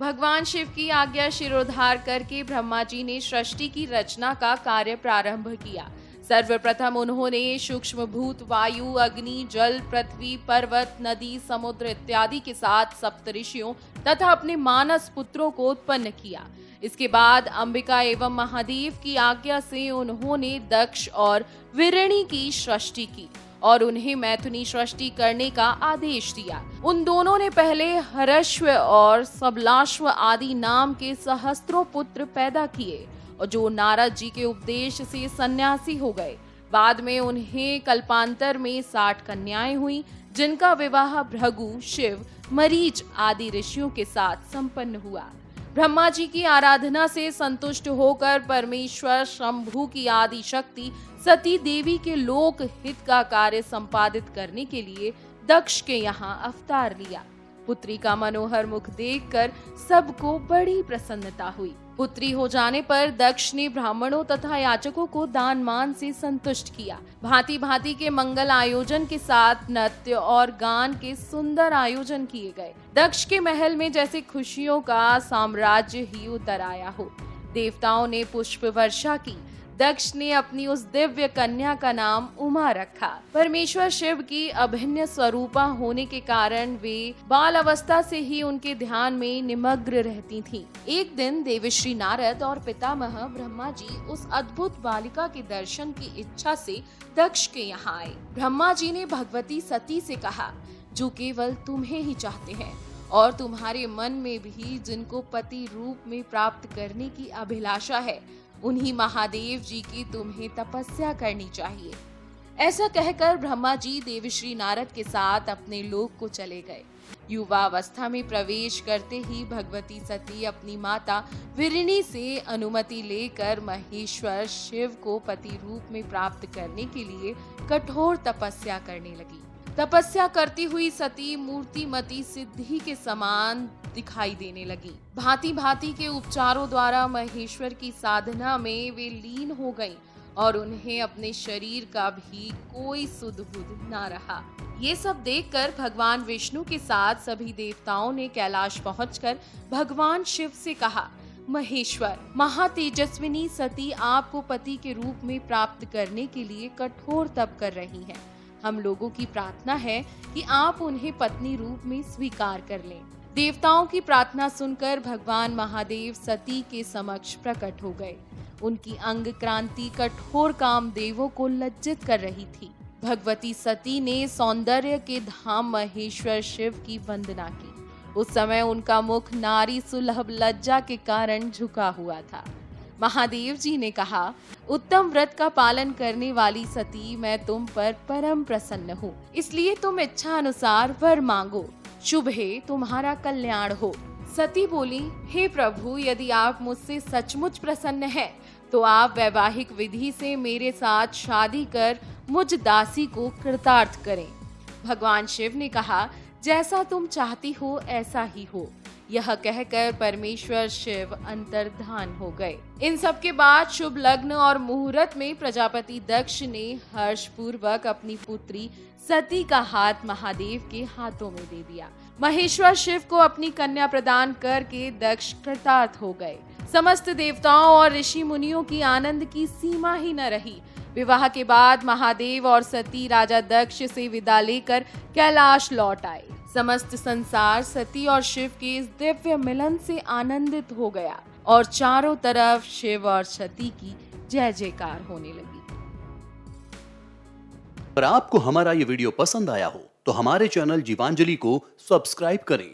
भगवान शिव की आज्ञा शिरोधार करके ब्रह्मा जी ने सृष्टि की रचना का कार्य प्रारंभ किया। सर्वप्रथम उन्होंने सूक्ष्म भूत वायु, अग्नि, जल, पृथ्वी, पर्वत, नदी, समुद्र इत्यादि के साथ सप्तऋषियों तथा अपने मानस पुत्रों को उत्पन्न किया। इसके बाद अंबिका एवं महादेव की आज्ञा से उन्होंने दक्ष और विरणी की सृष्टि की और उन्हें मैथुनी सृष्टि करने का आदेश दिया। उन दोनों ने पहले हरश्व और सबलाश्व आदि नाम के सहस्त्रों पुत्र पैदा किए और जो नारद जी के उपदेश से सन्यासी हो गए। बाद में उन्हें कल्पांतर में 60 कन्याएं हुई, जिनका विवाह भृगु, शिव, मरीच आदि ऋषियों के साथ संपन्न हुआ। ब्रह्मा जी की आराधना से संतुष्ट होकर परमेश्वर शंभु की आदि शक्ति सती देवी के लोक हित का कार्य संपादित करने के लिए दक्ष के यहाँ अवतार लिया। पुत्री का मनोहर मुख देखकर सबको बड़ी प्रसन्नता हुई। पुत्री हो जाने पर दक्ष ने ब्राह्मणों तथा याचकों को दान मान से संतुष्ट किया। भांति भांति के मंगल आयोजन के साथ नृत्य और गान के सुंदर आयोजन किए गए। दक्ष के महल में जैसे खुशियों का साम्राज्य ही उतर आया हो। देवताओं ने पुष्प वर्षा की। दक्ष ने अपनी उस दिव्य कन्या का नाम उमा रखा। परमेश्वर शिव की अभिन्न स्वरूपा होने के कारण वे बाल अवस्था से ही उनके ध्यान में निमग्न रहती थीं। एक दिन देवश्री नारद और पितामह ब्रह्मा जी उस अद्भुत बालिका के दर्शन की इच्छा से दक्ष के यहाँ आए। ब्रह्मा जी ने भगवती सती से कहा, जो केवल तुम्हें ही चाहते हैं और तुम्हारे मन में भी जिनको पति रूप में प्राप्त करने की अभिलाषा है, उन्हीं महादेव जी की तुम्हें तपस्या करनी चाहिए। ऐसा कहकर ब्रह्मा जी देवश्री नारद के साथ अपने लोक को चले गए। युवावस्था में प्रवेश करते ही भगवती सती अपनी माता विरणी से अनुमति लेकर महेश्वर शिव को पति रूप में प्राप्त करने के लिए कठोर तपस्या करने लगी। तपस्या करती हुई सती मूर्तिमती सिद्धि के समान दिखाई देने लगी। भांति भांति के उपचारों द्वारा महेश्वर की साधना में वे लीन हो गईं और उन्हें अपने शरीर का भी कोई सुध बुध ना रहा। ये सब देखकर भगवान विष्णु के साथ सभी देवताओं ने कैलाश पहुंचकर भगवान शिव से कहा, महेश्वर, महातेजस्विनी सती आपको पति के रूप में प्राप्त करने के लिए कठोर तप कर रही हैं। हम लोगों की प्रार्थना है कि आप उन्हें पत्नी रूप में स्वीकार कर लें। देवताओं की प्रार्थना सुनकर भगवान महादेव सती के समक्ष प्रकट हो गए। उनकी अंग क्रांति कठोर कामदेवों को लज्जित कर रही थी। भगवती सती ने सौंदर्य के धाम महेश्वर शिव की वंदना की। उस समय उनका मुख नारी सुलभ लज्जा के कारण झुका हुआ था। महादेव जी ने कहा, उत्तम व्रत का पालन करने वाली सती, मैं तुम पर परम प्रसन्न हूँ, इसलिए तुम इच्छा अनुसार वर मांगो, शुभे तुम्हारा कल्याण हो। सती बोली, हे प्रभु, यदि आप मुझसे सचमुच प्रसन्न हैं, तो आप वैवाहिक विधि से मेरे साथ शादी कर मुझ दासी को कृतार्थ करें। भगवान शिव ने कहा, जैसा तुम चाहती हो ऐसा ही हो। यह कहकर परमेश्वर शिव अंतर्धान हो गए। इन सब के बाद शुभ लग्न और मुहूर्त में प्रजापति दक्ष ने हर्ष पूर्वक अपनी पुत्री सती का हाथ महादेव के हाथों में दे दिया। महेश्वर शिव को अपनी कन्या प्रदान करके दक्ष कृतार्थ हो गए। समस्त देवताओं और ऋषि मुनियों की आनंद की सीमा ही न रही। विवाह के बाद महादेव और सती राजा दक्ष से विदा लेकर कैलाश लौट आए। समस्त संसार सती और शिव के इस दिव्य मिलन से आनंदित हो गया और चारों तरफ शिव और सती की जय जयकार होने लगी। अगर आपको हमारा ये वीडियो पसंद आया हो तो हमारे चैनल जीवांजलि को सब्सक्राइब करें